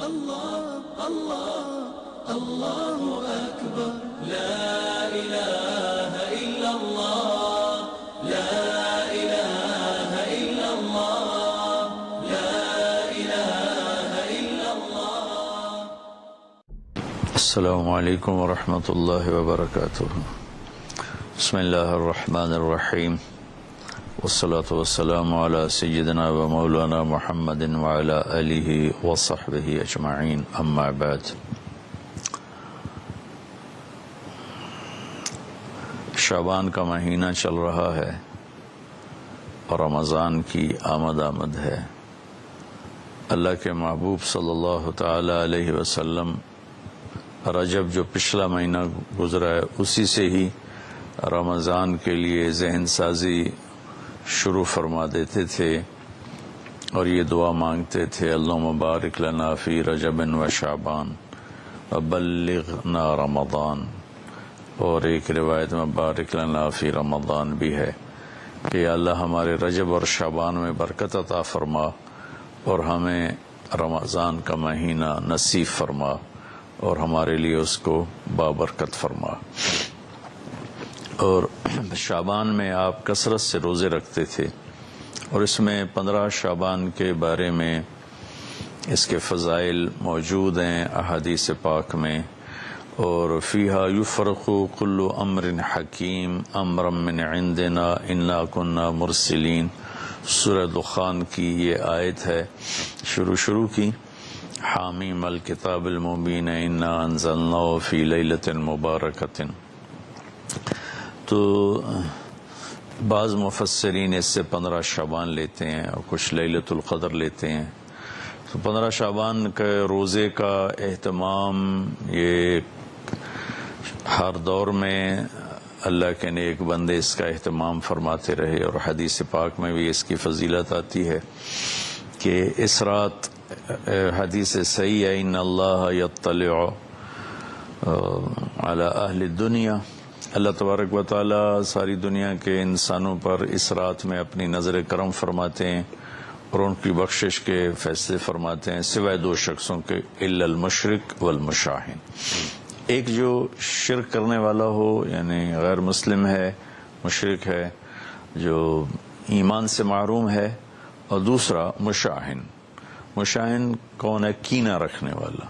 الله الله الله أكبر لا إله إلا الله لا إله إلا الله لا إله إلا الله. السلام علیکم ورحمۃ اللہ وبرکاتہ. بسم اللہ الرحمن الرحیم والصلاة والسلام علی سیدنا و مولانا محمد وعلی آلہ وصحبہ اجمعین، اما بعد. شعبان کا مہینہ چل رہا ہے اور رمضان کی آمد ہے. اللہ کے محبوب صلی اللہ تعالی علیہ وسلم رجب جو پچھلا مہینہ گزرا ہے اسی سے ہی رمضان کے لیے ذہن سازی شروع فرما دیتے تھے اور یہ دعا مانگتے تھے، اللہم بارک لنا فی رجب و شعبان وبلغنا رمضان. اور ایک روایت میں بارک لنا فی رمضان بھی ہے کہ اللہ ہمارے رجب اور شعبان میں برکت عطا فرما اور ہمیں رمضان کا مہینہ نصیب فرما اور ہمارے لیے اس کو بابرکت فرما. اور شعبان میں آپ کثرت سے روزے رکھتے تھے اور اس میں 15 شعبان کے بارے میں اس کے فضائل موجود ہیں احادیث پاک میں. اور فیہا یفرق کل امر حکیم امرا من عندنا انا کنا مرسلین، سورہ دخان کی یہ آیت ہے شروع کی، حامیم الکتاب المبین انا انزلناہ فی لیلۃ مبارکۃ. تو بعض مفسرین اس سے 15 شعبان لیتے ہیں اور کچھ لیلۃ القدر لیتے ہیں. تو 15 شعبان کے روزے کا اہتمام یہ ہر دور میں اللہ کے نیک بندے اس کا اہتمام فرماتے رہے، اور حدیث پاک میں بھی اس کی فضیلت آتی ہے کہ اس رات حدیث صحیح ہے، ان اللہ یطلع علی اہل الدنیا، اللہ تبارک و تعالی ساری دنیا کے انسانوں پر اس رات میں اپنی نظر کرم فرماتے ہیں اور ان کی بخشش کے فیصلے فرماتے ہیں، سوائے 2 شخصوں کے، الا المشرک والمشاہن. ایک جو شرک کرنے والا ہو یعنی غیر مسلم ہے، مشرک ہے جو ایمان سے محروم ہے، اور دوسرا مشاہن. مشاہن کون ہے؟ کینہ رکھنے والا.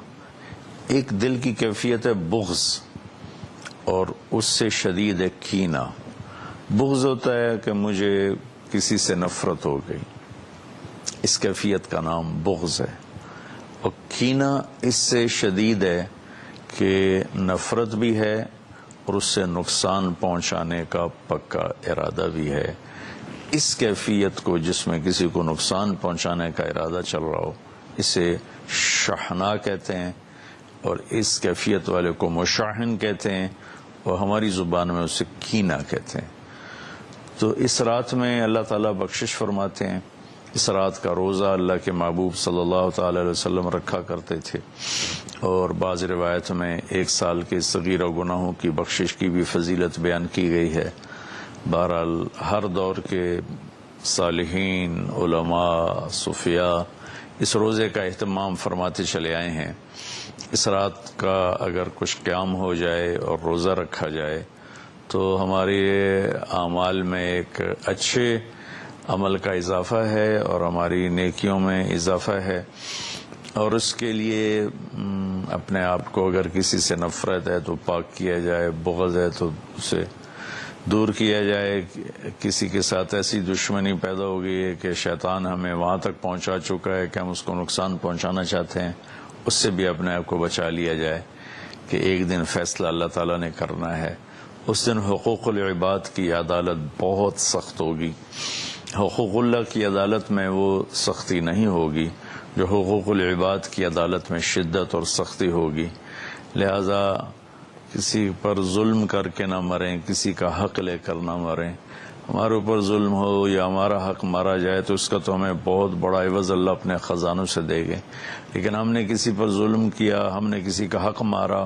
ایک دل کی کیفیت ہے بغض اور اس سے شدید ہے کینہ. بغض ہوتا ہے کہ مجھے کسی سے نفرت ہو گئی، اس کیفیت کا نام بغض ہے. اور کینہ اس سے شدید ہے کہ نفرت بھی ہے اور اس سے نقصان پہنچانے کا پکا ارادہ بھی ہے. اس کیفیت کو جس میں کسی کو نقصان پہنچانے کا ارادہ چل رہا ہو اسے شحناء کہتے ہیں، اور اس کیفیت والے کو مشاہن کہتے ہیں، اور ہماری زبان میں اسے کینہ کہتے ہیں. تو اس رات میں اللہ تعالیٰ بخشش فرماتے ہیں. اس رات کا روزہ اللہ کے محبوب صلی اللہ تعالی علیہ وسلم رکھا کرتے تھے، اور بعض روایت میں 1 سال کے صغیرہ گناہوں کی بخشش کی بھی فضیلت بیان کی گئی ہے. بہرحال ہر دور کے صالحین، علماء، صوفیاء اس روزے کا اہتمام فرماتے چلے آئے ہیں. اس رات کا اگر کچھ قیام ہو جائے اور روزہ رکھا جائے تو ہمارے اعمال میں ایک اچھے عمل کا اضافہ ہے اور ہماری نیکیوں میں اضافہ ہے. اور اس کے لیے اپنے آپ کو اگر کسی سے نفرت ہے تو پاک کیا جائے، بغض ہے تو اسے دور کیا جائے. کسی کے ساتھ ایسی دشمنی پیدا ہو گئی ہے کہ شیطان ہمیں وہاں تک پہنچا چکا ہے کہ ہم اس کو نقصان پہنچانا چاہتے ہیں، اس سے بھی اپنے آپ کو بچا لیا جائے کہ ایک دن فیصلہ اللہ تعالیٰ نے کرنا ہے. اس دن حقوق العباد کی عدالت بہت سخت ہوگی. حقوق اللہ کی عدالت میں وہ سختی نہیں ہوگی جو حقوق العباد کی عدالت میں شدت اور سختی ہوگی. لہذا کسی پر ظلم کر کے نہ مریں، کسی کا حق لے کر نہ مریں. ہمارے اوپر ظلم ہو یا ہمارا حق مارا جائے تو اس کا تو ہمیں بہت بڑا عوض اللہ اپنے خزانوں سے دے گے. لیکن ہم نے کسی پر ظلم کیا، ہم نے کسی کا حق مارا،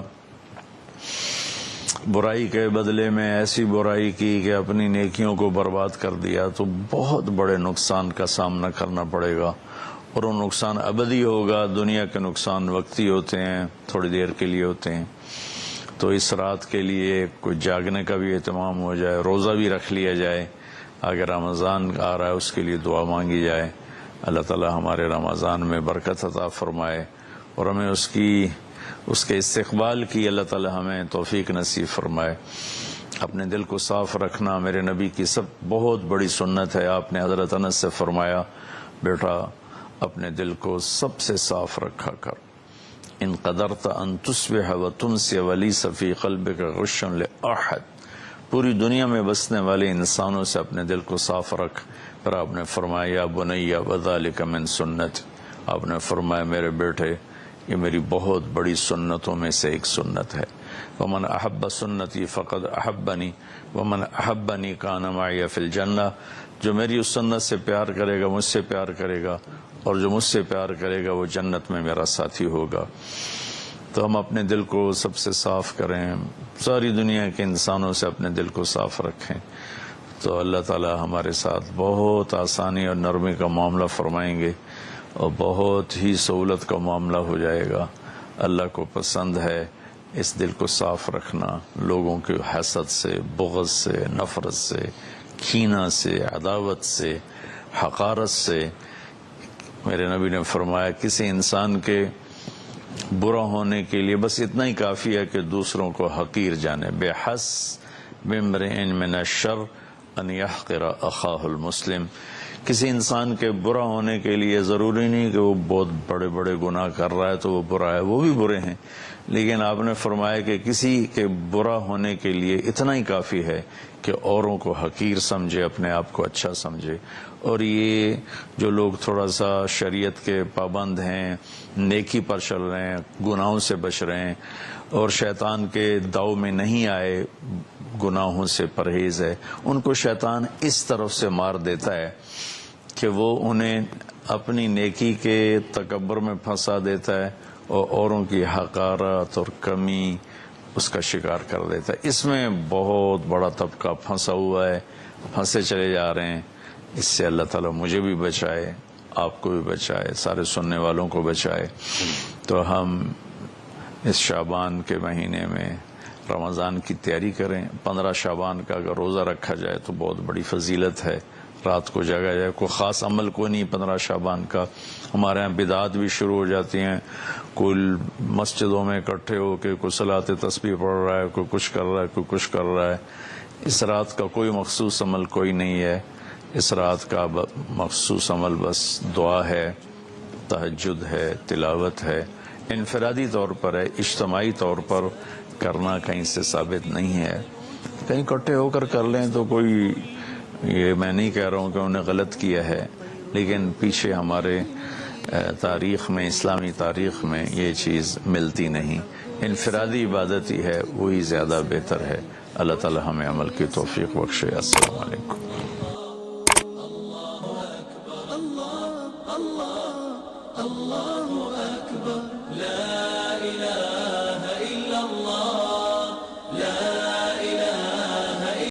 برائی کے بدلے میں ایسی برائی کی کہ اپنی نیکیوں کو برباد کر دیا، تو بہت بڑے نقصان کا سامنا کرنا پڑے گا. اور وہ نقصان ابدی ہوگا. دنیا کے نقصان وقتی ہوتے ہیں, تھوڑی دیر کے لیے ہوتے ہیں. تو اس رات کے لیے کوئی جاگنے کا بھی اہتمام ہو جائے, روزہ بھی رکھ لیا جائے. اگر رمضان آ رہا ہے اس کے لیے دعا مانگی جائے. اللہ تعالی ہمارے رمضان میں برکت عطا فرمائے اور ہمیں اس کے استقبال کی اللہ تعالی ہمیں توفیق نصیب فرمائے. اپنے دل کو صاف رکھنا میرے نبی کی بہت بڑی سنت ہے. آپ نے حضرت انس سے فرمایا, بیٹا اپنے دل کو سب سے صاف رکھا کر. ان قدرت ان تصبح وتمسی وليس في قلبك غش لأحد. پوری دنیا میں بسنے والے انسانوں سے اپنے دل کو صاف رکھ. پھر آپ نے فرمایا یا بنی وذلك من سنت. آپ نے فرمایا میرے بیٹے یہ میری بہت بڑی سنتوں میں سے ایک سنت ہے. ومن احب سنتی فقد احبنی ومن احبنی کان معی فی الجنہ. جو میری اس سنت سے پیار کرے گا مجھ سے پیار کرے گا, اور جو مجھ سے پیار کرے گا وہ جنت میں میرا ساتھی ہوگا. تو ہم اپنے دل کو سب سے صاف کریں, ساری دنیا کے انسانوں سے اپنے دل کو صاف رکھیں, تو اللہ تعالی ہمارے ساتھ بہت آسانی اور نرمی کا معاملہ فرمائیں گے اور بہت ہی سہولت کا معاملہ ہو جائے گا. اللہ کو پسند ہے اس دل کو صاف رکھنا, لوگوں کے حسد سے, بغض سے, نفرت سے, کینہ سے, عداوت سے, حقارت سے. میرے نبی نے فرمایا کسی انسان کے برا ہونے کے لیے بس اتنا ہی کافی ہے کہ دوسروں کو حقیر جانے. بحسب امرئ من الشر ان یحقر اخاہ المسلم. کسی انسان کے برا ہونے کے لیے ضروری نہیں کہ وہ بہت بڑے بڑے گناہ کر رہا ہے تو وہ برا ہے, وہ بھی برے ہیں, لیکن آپ نے فرمایا کہ کسی کے برا ہونے کے لیے اتنا ہی کافی ہے کہ اوروں کو حقیر سمجھے, اپنے آپ کو اچھا سمجھے. اور یہ جو لوگ تھوڑا سا شریعت کے پابند ہیں, نیکی پر چل رہے ہیں, گناہوں سے بچ رہے ہیں اور شیطان کے داؤ میں نہیں آئے, گناہوں سے پرہیز ہے, ان کو شیطان اس طرف سے مار دیتا ہے کہ وہ انہیں اپنی نیکی کے تکبر میں پھنسا دیتا ہے اور اوروں کی حقارت اور کمی اس کا شکار کر دیتا ہے. اس میں بہت بڑا طبقہ پھنسا ہوا ہے, پھنسے چلے جا رہے ہیں. اس سے اللہ تعالیٰ مجھے بھی بچائے, آپ کو بھی بچائے, سارے سننے والوں کو بچائے. تو ہم اس شعبان کے مہینے میں رمضان کی تیاری کریں. 15 شعبان کا اگر روزہ رکھا جائے تو بہت بڑی فضیلت ہے. رات کو جاگا جائے, کوئی خاص عمل کوئی نہیں 15 شعبان کا. ہمارے ہاں بدعات بھی شروع ہو جاتی ہیں, کوئی مسجدوں میں اکٹھے ہو کے کوئی صلاۃ تسبیح پڑھ رہا ہے, کوئی کچھ کر رہا ہے, کوئی کچھ کر رہا ہے. اس رات کا کوئی مخصوص عمل کوئی نہیں ہے. اس رات کا مخصوص عمل بس دعا ہے, تہجد ہے, تلاوت ہے. انفرادی طور پر ہے, اجتماعی طور پر کرنا کہیں سے ثابت نہیں ہے. کہیں اکٹھے ہو کر کر لیں تو کوئی, یہ میں نہیں کہہ رہا ہوں کہ انہیں غلط کیا ہے, لیکن پیچھے ہمارے تاریخ میں, اسلامی تاریخ میں یہ چیز ملتی نہیں. انفرادی عبادت ہی ہے, وہی زیادہ بہتر ہے. اللہ تعالی ہمیں عمل کی توفیق بخشے. السلام علیکم. الله أكبر لا إله